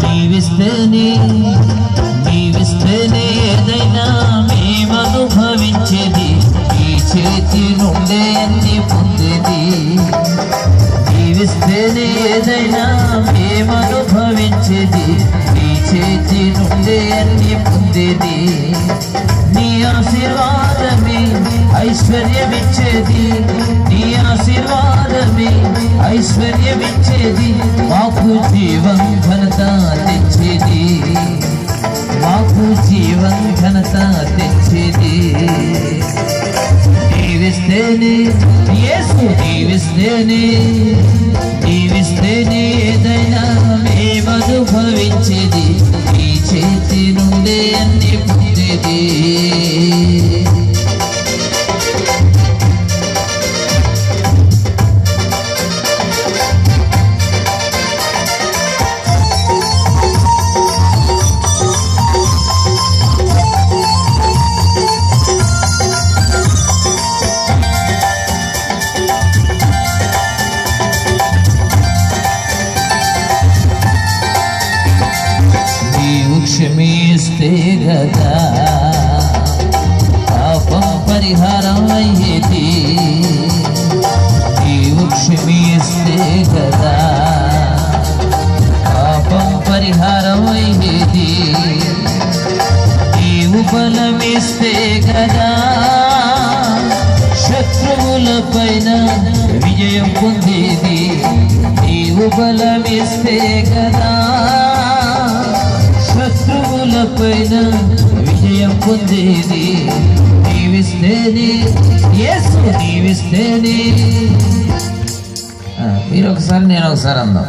నీవిస్తేనే ఏదైనా మేమనుభవించేది, ఈ చేతి నుండే అన్ని పొందేది. నీవిస్తేనే ఏదైనా మేమనుభవించేది, ఈ చేతి నుండే అన్ని పొందేది. నీ ఆశీర్వాదమే ఐశ్వర్యమిచ్చేది, నీ ఆశీర్వాదమే ఐశ్వర్యమిచ్చేది. మాకు జీవం ఘనత తెచ్చేది, మాకు జీవం ఘనత తెచ్చేది. నీవిస్తేనే యేసు, నీవిస్తేనే ఏదైనా మేమనుభవించేది, ఈ చేతి నుండే అన్ని పొందేది. క్షమిస్తే గదా పాపం పరిహారం అయ్యేది, నీవు క్షమిస్తే గదా పాపం పరిహారం అయ్యేది. నీవు బలమిస్తే గదా శత్రువుల పైన విజయం పొందేది, నీవు బలమిస్తే గదా శత్రువుల పైన విజయం పొందేది. నీవిస్తేనే యేసు, నీవిస్తేనే. మీరు ఒకసారి నేను ఒకసారి అందాం.